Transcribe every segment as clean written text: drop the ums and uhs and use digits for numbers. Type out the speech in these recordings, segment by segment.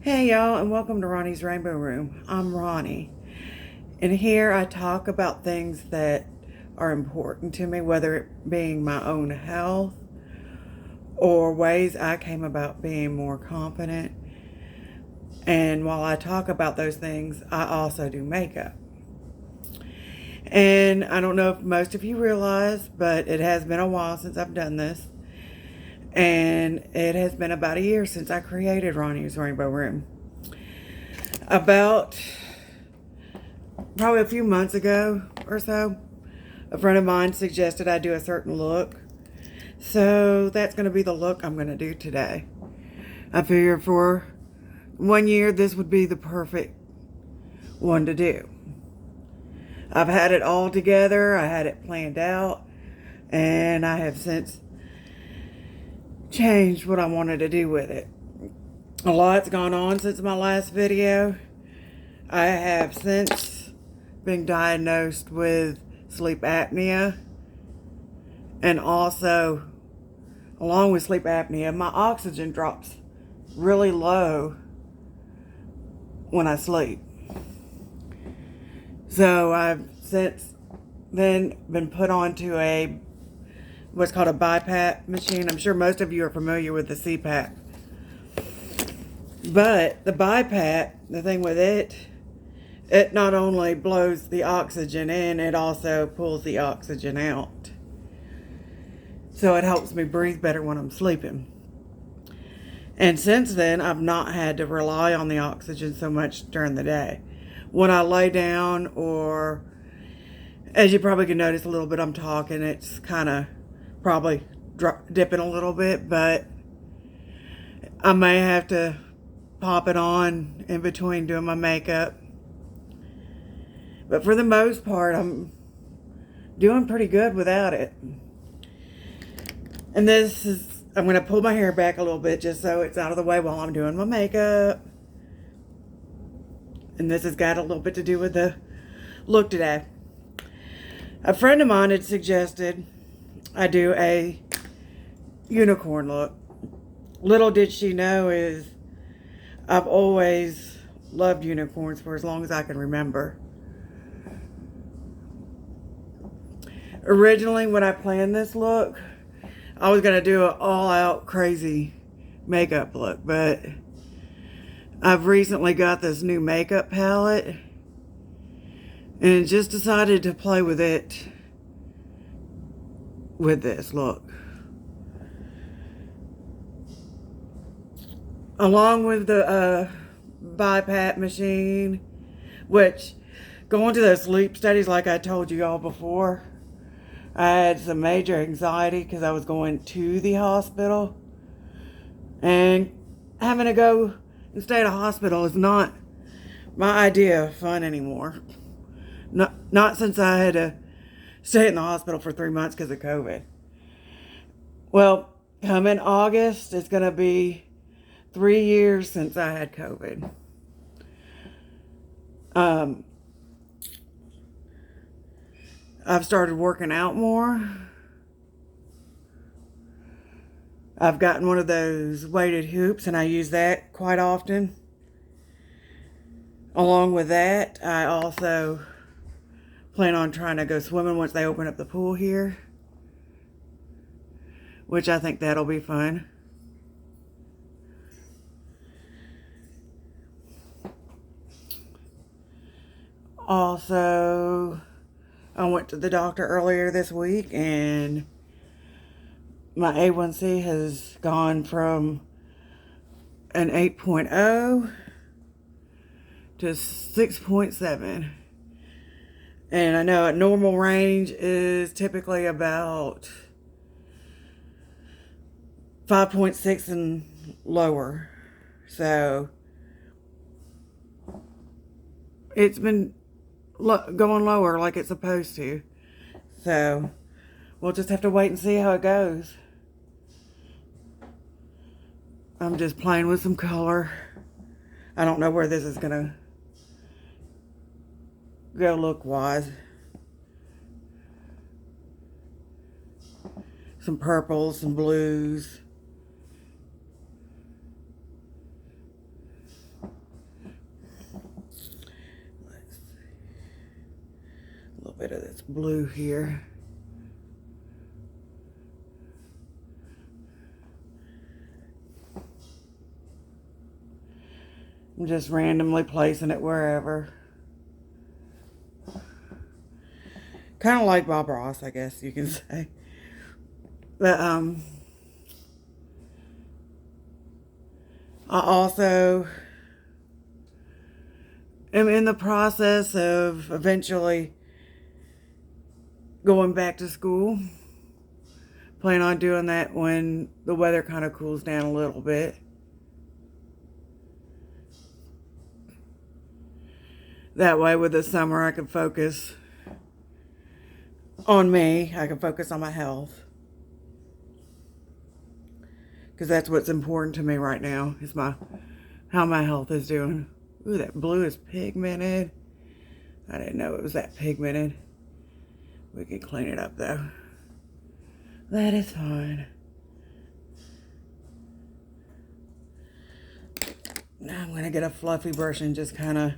Hey y'all, and welcome to Ronnie's Rainbow Room. I'm Ronnie, and here I talk about things that are important to me, whether it being my own health or ways I came about being more confident. And while I talk about those things, I also do makeup. And I don't know if most of you realize, but it has been a while since I've done this. And it has been about a year since I created Ronnie's Rainbow Room. About probably a few months ago or so, a friend of mine suggested I do a certain look. So that's going to be the look I'm going to do today. I figured for 1 year, this would be the perfect one to do. I've had it all together. I had it planned out. And I have since changed what I wanted to do with it. A lot's gone on since my last video. I have since been diagnosed with sleep apnea. And also, along with sleep apnea, my oxygen drops really low when I sleep. So I've since then been put onto what's called a BiPAP machine. I'm sure most of you are familiar with the CPAP. But the BiPAP, the thing with it not only blows the oxygen in, it also pulls the oxygen out. So it helps me breathe better when I'm sleeping. And since then, I've not had to rely on the oxygen so much during the day. When I lay down, or as you probably can notice a little bit, I'm talking, it's kind of probably dipping a little bit, but I may have to pop it on in between doing my makeup. But for the most part, I'm doing pretty good without it. And I'm going to pull my hair back a little bit just so it's out of the way while I'm doing my makeup. And this has got a little bit to do with the look today. A friend of mine had suggested I do a unicorn look. Little did she know is I've always loved unicorns for as long as I can remember. Originally, when I planned this look, I was going to do an all-out crazy makeup look, but I've recently got this new makeup palette and just decided to play with it with this look. Along with the BiPAP machine, which going to those sleep studies like I told you all before, I had some major anxiety because I was going to the hospital. And having to go and stay at a hospital is not my idea of fun anymore. Not since I had to stay in the hospital for 3 months because of COVID. Well, come in August, it's going to be 3 years since I had COVID. I've started working out more. I've gotten one of those weighted hoops, and I use that quite often. Along with that, I also plan on trying to go swimming once they open up the pool here, which I think that'll be fun. Also, I went to the doctor earlier this week, and my A1C has gone from an 8.0 to 6.7. And I know a normal range is typically about 5.6 and lower. So it's been going lower like it's supposed to. So we'll just have to wait and see how it goes. I'm just playing with some color. I don't know where this is going to go look-wise. Some purples, some blues. this blue here. I'm just randomly placing it wherever. Kind of like Bob Ross, I guess you can say. But I also am in the process of eventually going back to school. Plan on doing that when the weather kind of cools down a little bit. That way with the summer I can focus on me. I can focus on my health. Because that's what's important to me right now, is how my health is doing. Ooh, that blue is pigmented. I didn't know it was that pigmented. We can clean it up though. That is fine. Now I'm going to get a fluffy brush and just kind of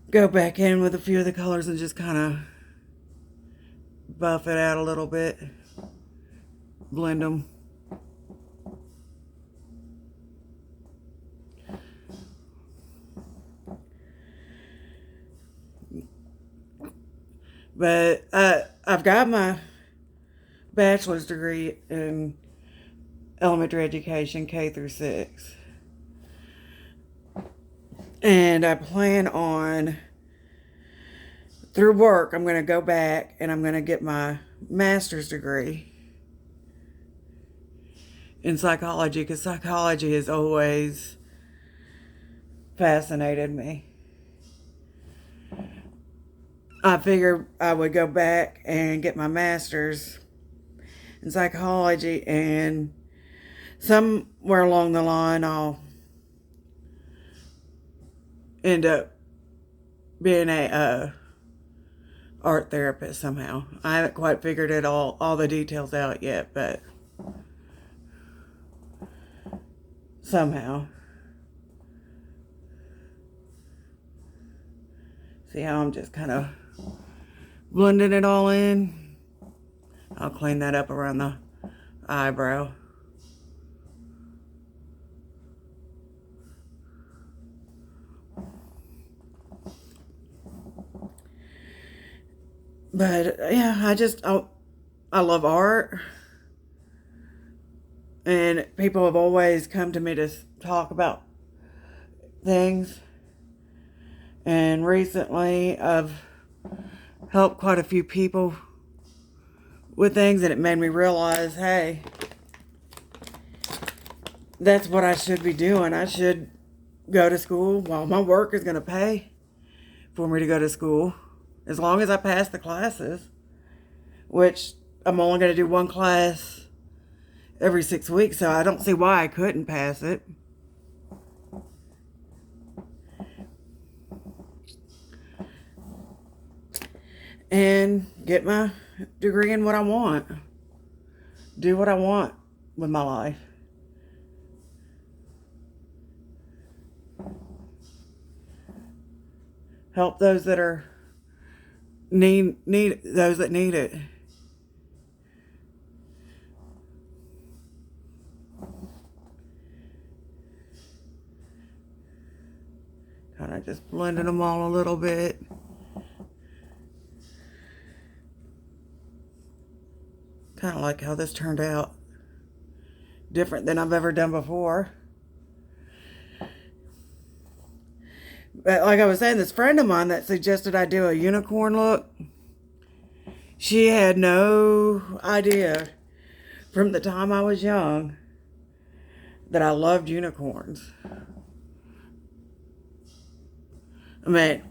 go back in with a few of the colors and just kind of buff it out a little bit. Blend them. But I've got my bachelor's degree in elementary education, K through 6. And I plan on, through work, I'm going to go back and I'm going to get my master's degree in psychology, because psychology has always fascinated me. I figured I would go back and get my master's in psychology, and somewhere along the line I'll end up being a art therapist somehow. I haven't quite figured it all the details out yet, but somehow. See how I'm just kind of blending it all in? I'll clean that up around the eyebrow. But yeah, I love art. And people have always come to me to talk about things. And recently I've helped quite a few people with things, and it made me realize, hey, that's what I should be doing. I should go to school. Well, my work is going to pay for me to go to school, as long as I pass the classes, which I'm only going to do one class every 6 weeks, so I don't see why I couldn't pass it. And get my degree in what I want. Do what I want with my life. Help those that are need those that need it. Kind of just blending them all a little bit. Kind of like how this turned out. Different than I've ever done before. But like I was saying, this friend of mine that suggested I do a unicorn look, she had no idea from the time I was young that I loved unicorns. I mean,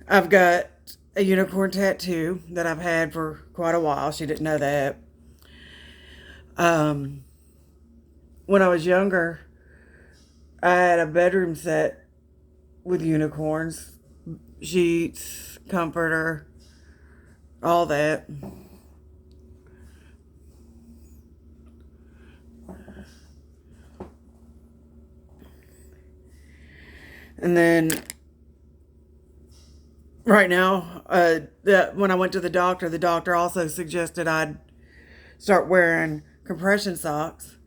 I've got a unicorn tattoo that I've had for quite a while. She didn't know that. When I was younger, I had a bedroom set with unicorns, sheets, comforter, all that. And then right now, when I went to the doctor also suggested I'd start wearing compression socks.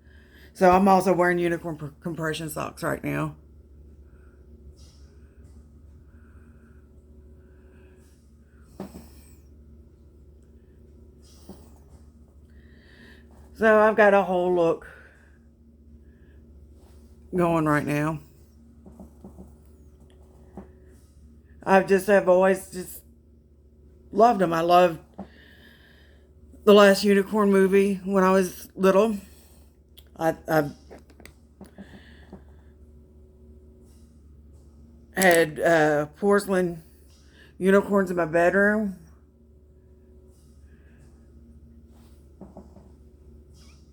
So I'm also wearing unicorn compression socks right now. So I've got a whole look going right now. I've always just loved them. I loved the last unicorn movie when I was little. I had porcelain unicorns in my bedroom.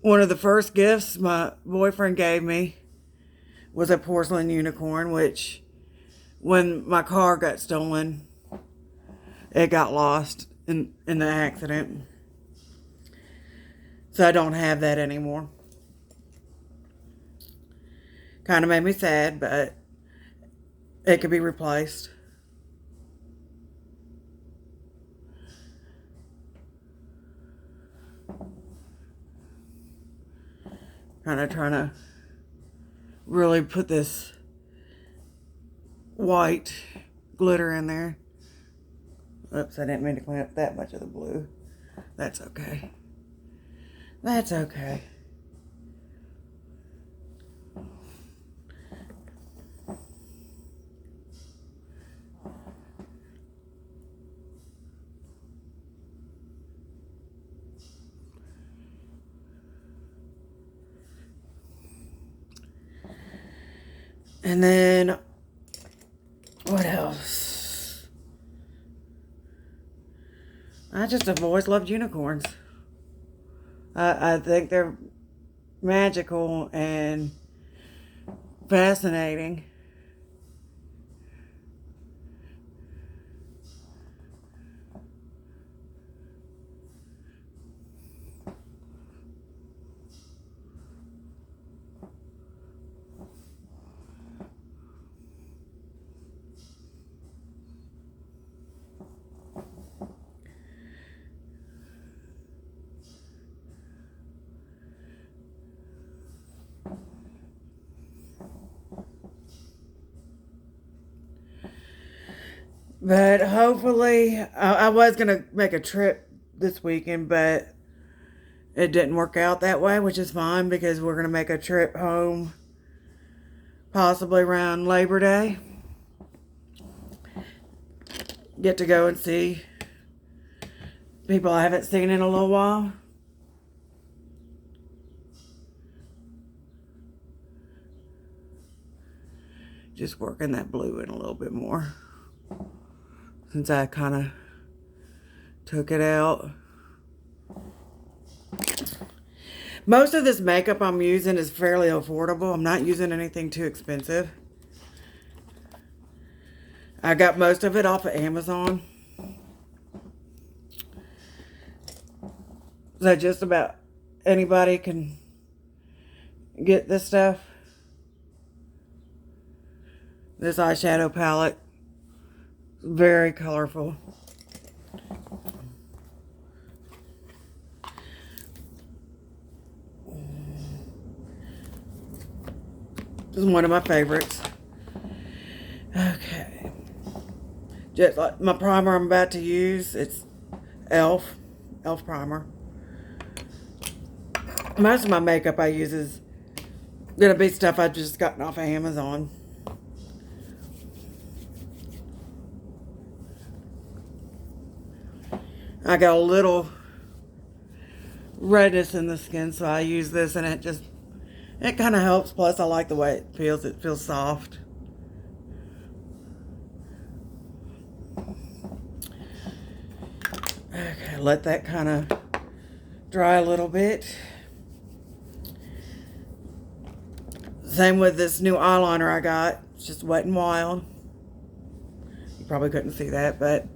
One of the first gifts my boyfriend gave me was a porcelain unicorn, which when my car got stolen, it got lost in the accident. So I don't have that anymore. Kind of made me sad, but it could be replaced. Kind of trying to really put this white glitter in there. Oops, I didn't mean to clean up that much of the blue. That's okay. That's okay. And then, what else? I just have always loved unicorns. I think they're magical and fascinating. But hopefully, I was going to make a trip this weekend, but it didn't work out that way, which is fine because we're going to make a trip home possibly around Labor Day. Get to go and see people I haven't seen in a little while. Just working that blue in a little bit more, since I kind of took it out. Most of this makeup I'm using is fairly affordable. I'm not using anything too expensive. I got most of it off of Amazon. So just about anybody can get this stuff. This eyeshadow palette, very colorful. This is one of my favorites. Okay. Just like my primer I'm about to use, it's Elf primer. Most of my makeup I use is gonna be stuff I've just gotten off of Amazon. I got a little redness in the skin, so I use this, and it kind of helps. Plus, I like the way it feels. It feels soft. Okay, let that kind of dry a little bit. Same with this new eyeliner I got. It's just Wet n Wild. You probably couldn't see that, but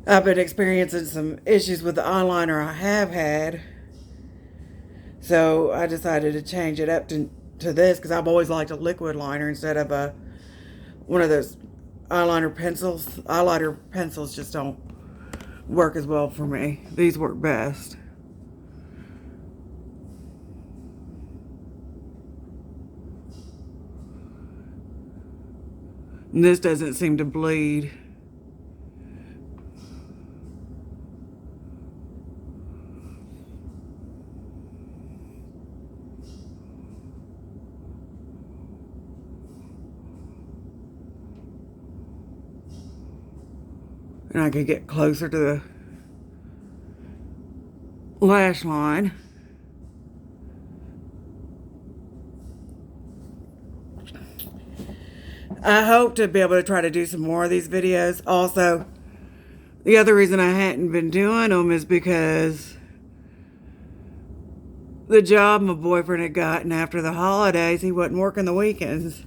I've been experiencing some issues with the eyeliner I have had. So I decided to change it up to this, because I've always liked a liquid liner instead of one of those eyeliner pencils. Eyeliner pencils just don't work as well for me. These work best. And this doesn't seem to bleed. And I could get closer to the lash line. I hope to be able to try to do some more of these videos. Also, the other reason I hadn't been doing them is because the job my boyfriend had gotten after the holidays, he wasn't working the weekends.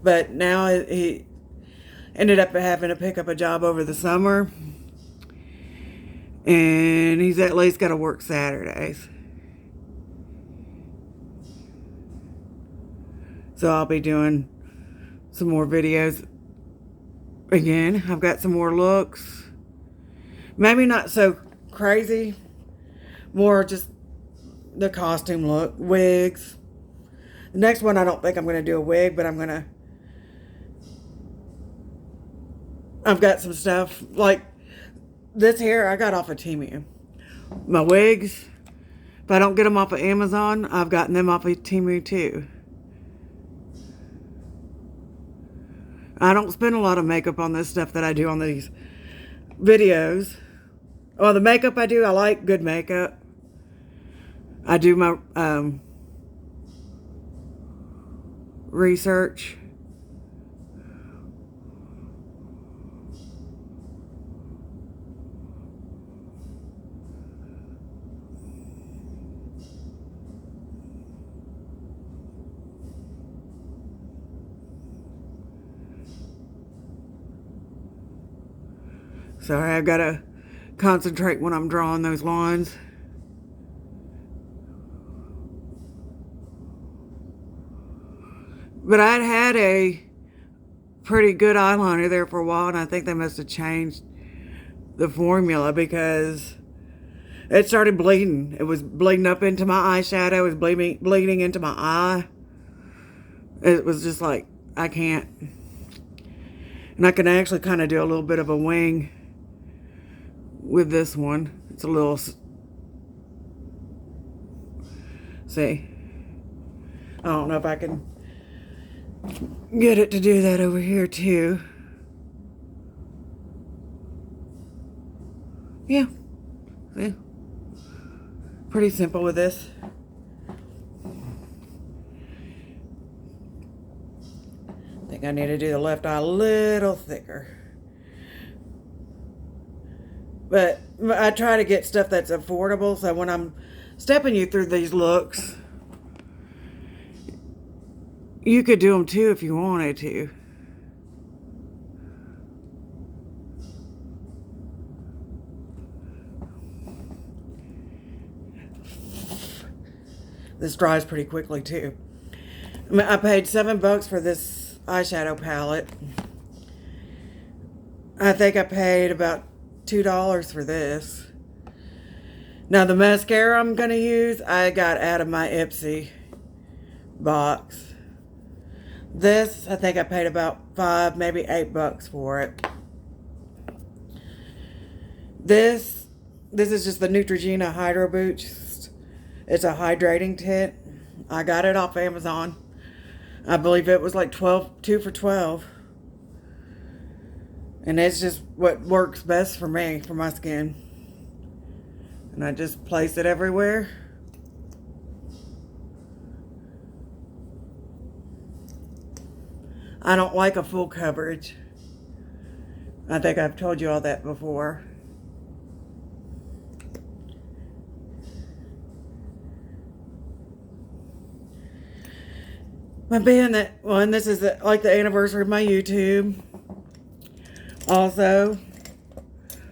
But now he ended up having to pick up a job over the summer. And he's at least got to work Saturdays. So I'll be doing some more videos again. I've got some more looks. Maybe not so crazy. More just the costume look. Wigs. The next one I don't think I'm going to do a wig, but I've got some stuff. Like this hair I got off of Temu. My wigs, if I don't get them off of Amazon, I've gotten them off of Temu too. I don't spend a lot of makeup on this stuff that I do on these videos. Well, the makeup I do, I like good makeup. I do my research. Sorry, I've got to concentrate when I'm drawing those lines. But I'd had a pretty good eyeliner there for a while, and I think they must have changed the formula because it started bleeding. It was bleeding up into my eyeshadow. It was bleeding into my eye. It was just like, I can't. And I can actually kind of do a little bit of a wing with this one. It's a little, see, I don't know if I can get it to do that over here too. Yeah, see, pretty simple with this. I think I need to do the left eye a little thicker. But I try to get stuff that's affordable, so when I'm stepping you through these looks, you could do them too if you wanted to. This dries pretty quickly too. I paid $7 for this eyeshadow palette. I think I paid about $2 for this. Now the mascara I'm going to use, I got out of my Ipsy box. This, I think I paid about $5, maybe $8 for it. This is just the Neutrogena Hydro Boost. It's a hydrating tint. I got it off Amazon. I believe it was like 2 for $12. And it's just what works best for me, for my skin. And I just place it everywhere. I don't like a full coverage. I think I've told you all that before. But being that one, this is like the anniversary of my YouTube. Also,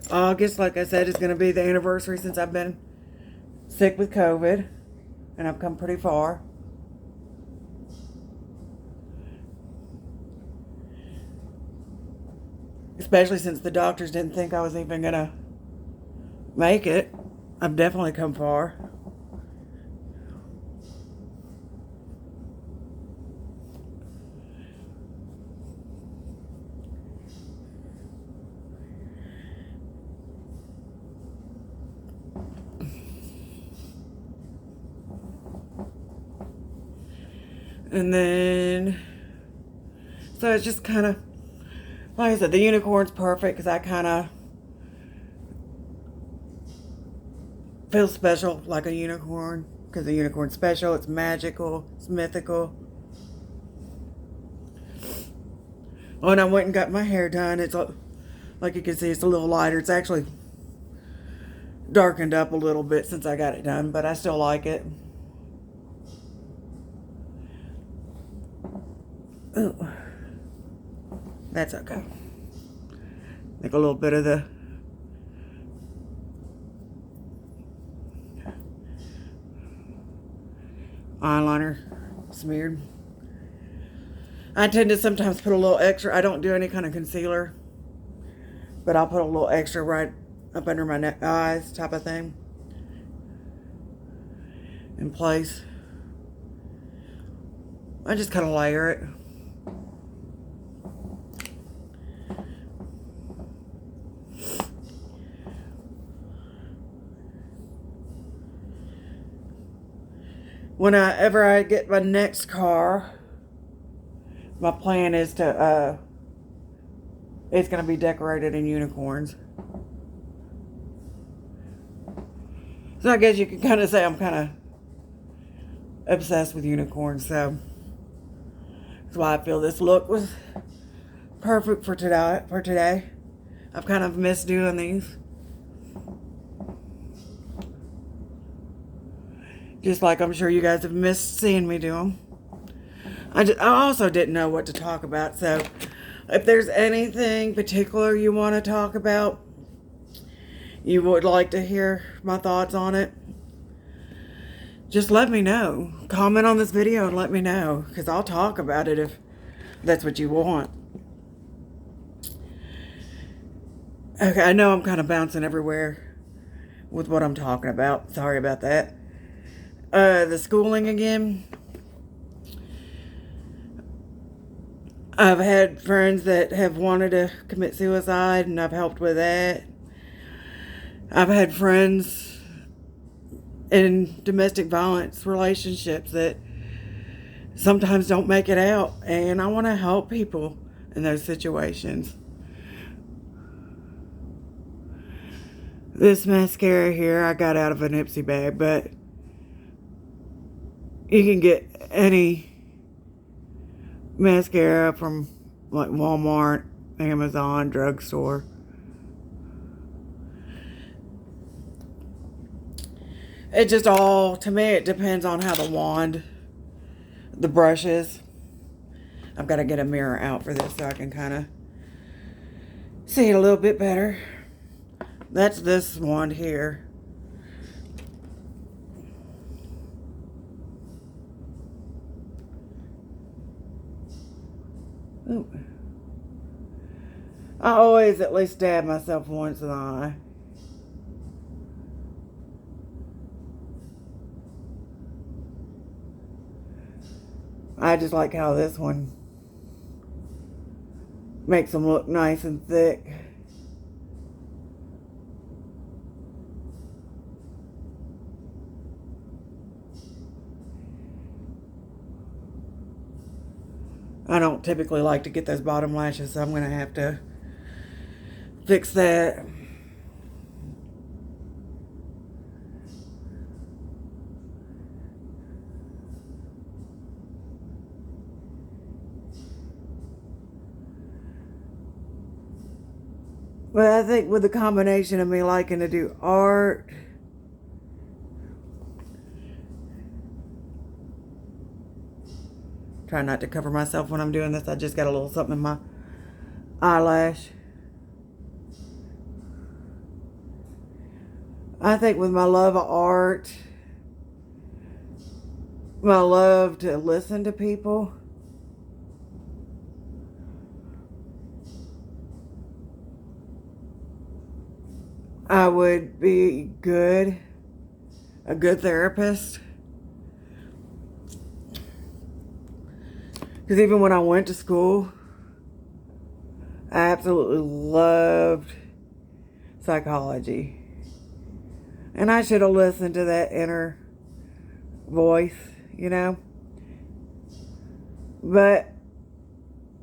August, like I said, is going to be the anniversary since I've been sick with COVID. And I've come pretty far. Especially since the doctors didn't think I was even gonna make it. I've definitely come far. And then, so it's just kind of, like I said, the unicorn's perfect because I kind of feel special like a unicorn. Because the unicorn's special, it's magical, it's mythical. When I went and got my hair done, it's like you can see, it's a little lighter. It's actually darkened up a little bit since I got it done, but I still like it. Ooh. That's okay. Like a little bit of the eyeliner smeared. I tend to sometimes put a little extra. I don't do any kind of concealer, but I'll put a little extra right up under my eyes type of thing in place. I just kind of layer it. Whenever I get my next car, my plan is to, it's going to be decorated in unicorns. So I guess you can kind of say I'm kind of obsessed with unicorns, so that's why I feel this look was perfect for today. I've kind of missed doing these. Just like I'm sure you guys have missed seeing me do them. I also didn't know what to talk about, so if there's anything particular you want to talk about, you would like to hear my thoughts on it, just let me know. Comment on this video and let me know, because I'll talk about it if that's what you want. Okay, I know I'm kind of bouncing everywhere with what I'm talking about. Sorry about that. The schooling again. I've had friends that have wanted to commit suicide, and I've helped with that. I've had friends in domestic violence relationships that sometimes don't make it out, and I want to help people in those situations. This mascara here I got out of an Ipsy bag, but you can get any mascara from like Walmart, Amazon, drugstore. It just all, to me, it depends on how the brush is. I've got to get a mirror out for this so I can kind of see it a little bit better. That's this wand here. Ooh. I always at least stab myself once in the eye. I just like how this one makes them look nice and thick. I don't typically like to get those bottom lashes, so I'm going to have to fix that. But I think with the combination of me liking to do art, try not to cover myself when I'm doing this. I just got a little something in my eyelash. I think with my love of art, my love to listen to people, I would be a good therapist. Because even when I went to school, I absolutely loved psychology. And I should have listened to that inner voice, you know. But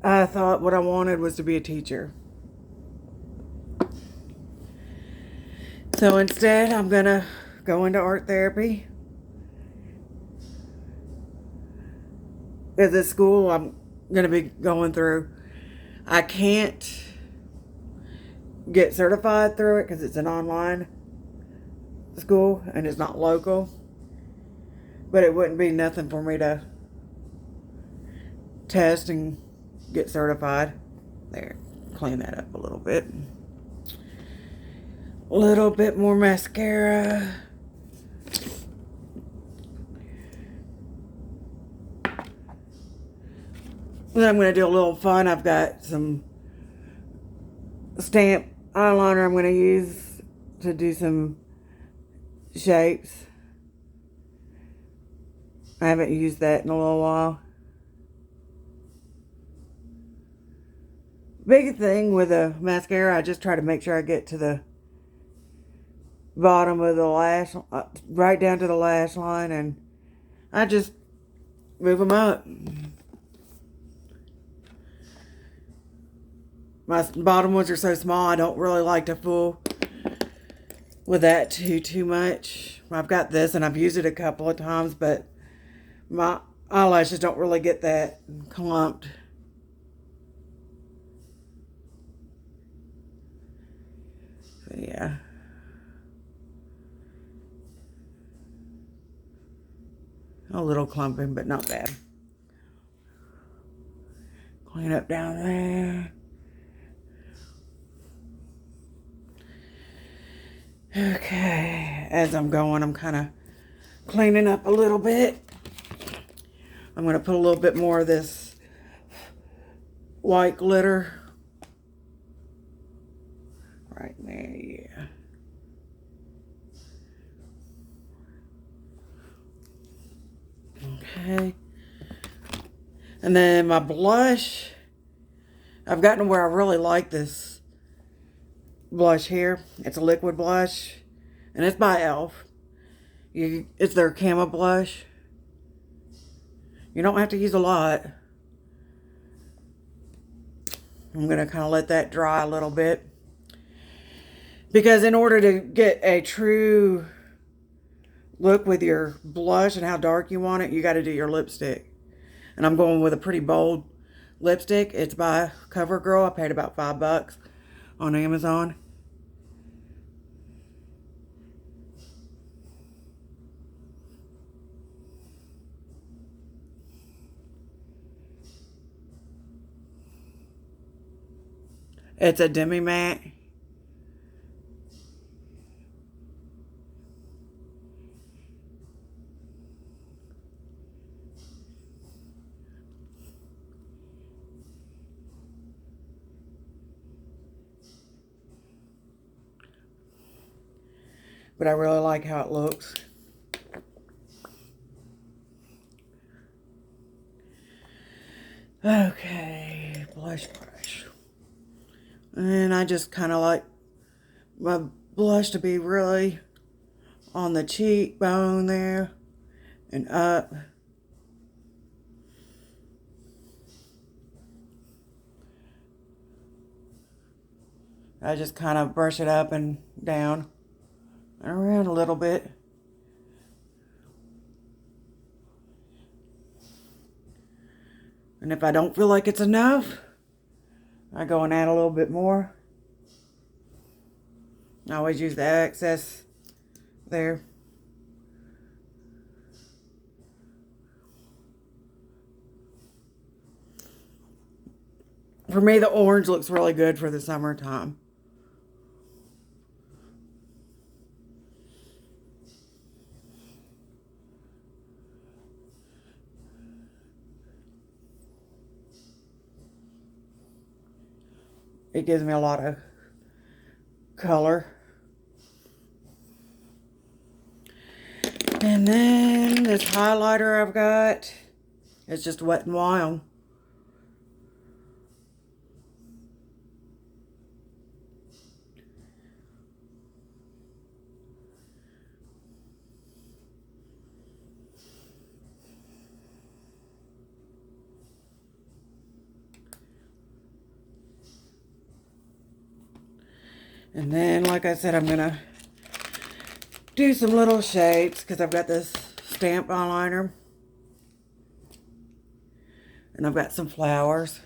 I thought what I wanted was to be a teacher. So instead, I'm going to go into art therapy. Because at school, I'm going to be going through. I can't get certified through it because it's an online school and it's not local. But it wouldn't be nothing for me to test and get certified. There, clean that up a little bit. A little bit more mascara. Then I'm going to do a little fun. I've got some stamp eyeliner I'm going to use to do some shapes. I haven't used that in a little while. Big thing with a mascara, I just try to make sure I get to the bottom of the lash, right down to the lash line, and I just move them up. My bottom ones are so small, I don't really like to fool with that too much. I've got this and I've used it a couple of times, but my eyelashes don't really get that clumped. So yeah. A little clumping, but not bad. Clean up down there. Okay, as I'm going, I'm kind of cleaning up a little bit. I'm going to put a little bit more of this white glitter right there, yeah. Okay. And then my blush, I've gotten to where I really like this blush here. It's a liquid blush, and it's by e.l.f. It's their Camo blush. You don't have to use a lot. I'm going to kind of let that dry a little bit. Because in order to get a true look with your blush and how dark you want it, you got to do your lipstick. And I'm going with a pretty bold lipstick. It's by CoverGirl. I paid about $5 on Amazon. It's a demi matte. But I really like how it looks. Okay, blush brush. And I just kind of like my blush to be really on the cheekbone there and up. I just kind of brush it up and down and around a little bit. And if I don't feel like it's enough, I go and add a little bit more. I always use the excess there. For me, the orange looks really good for the summertime. It gives me a lot of color. And then this highlighter I've got, it's just Wet n Wild. And then, like I said, I'm going to do some little shades because I've got this stamp eyeliner. And I've got some flowers.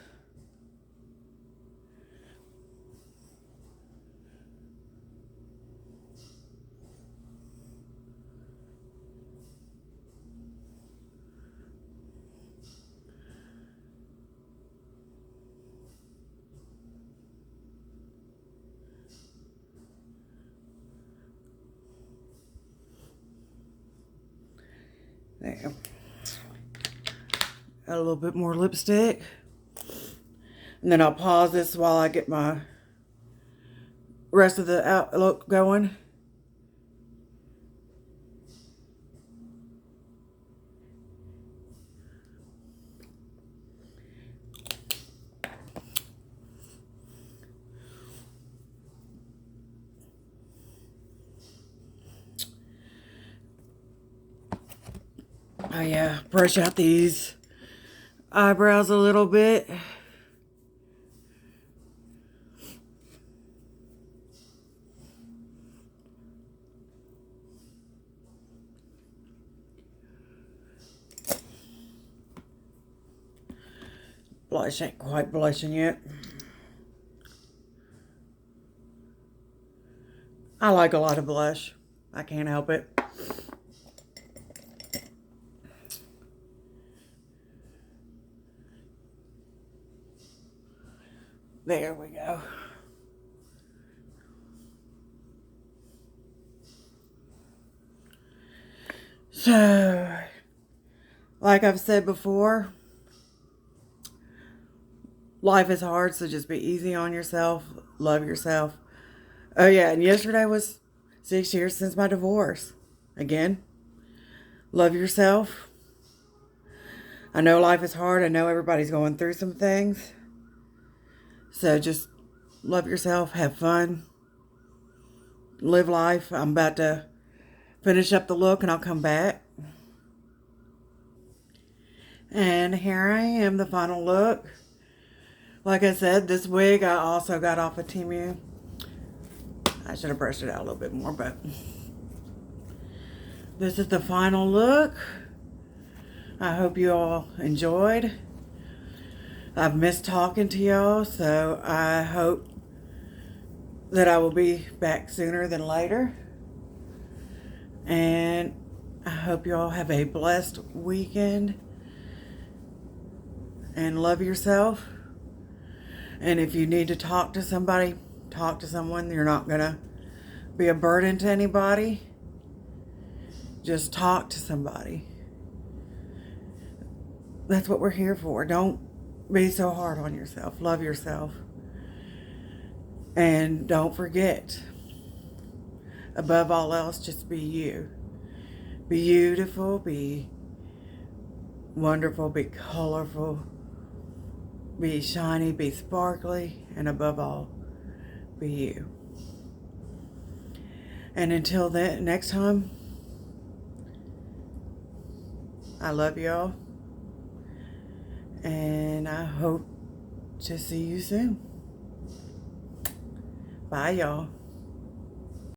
There. Got a little bit more lipstick. And then I'll pause this while I get my rest of the look going. Oh yeah, brush out these eyebrows a little bit. Blush ain't quite blushing yet. I like a lot of blush. I can't help it. There we go. So, like I've said before, life is hard, so just be easy on yourself. Love yourself. Oh yeah, and yesterday was 6 years since my divorce. Again, love yourself. I know life is hard. I know everybody's going through some things. So just love yourself, have fun, live life. I'm about to finish up the look and I'll come back. And here I am, the final look. Like I said, this wig I also got off of Temu. I should have brushed it out a little bit more, but this is the final look. I hope you all enjoyed. I've missed talking to y'all, so I hope that I will be back sooner than later. And I hope you all have a blessed weekend. And love yourself. And if you need to talk to somebody, talk to someone. You're not going to be a burden to anybody. Just talk to somebody. That's what we're here for. Don't be so hard on yourself. Love yourself. And don't forget, above all else, just be you. Be beautiful, be wonderful, be colorful, be shiny, be sparkly, and above all, be you. And until then, next time, I love y'all. And I hope to see you soon. Bye, y'all.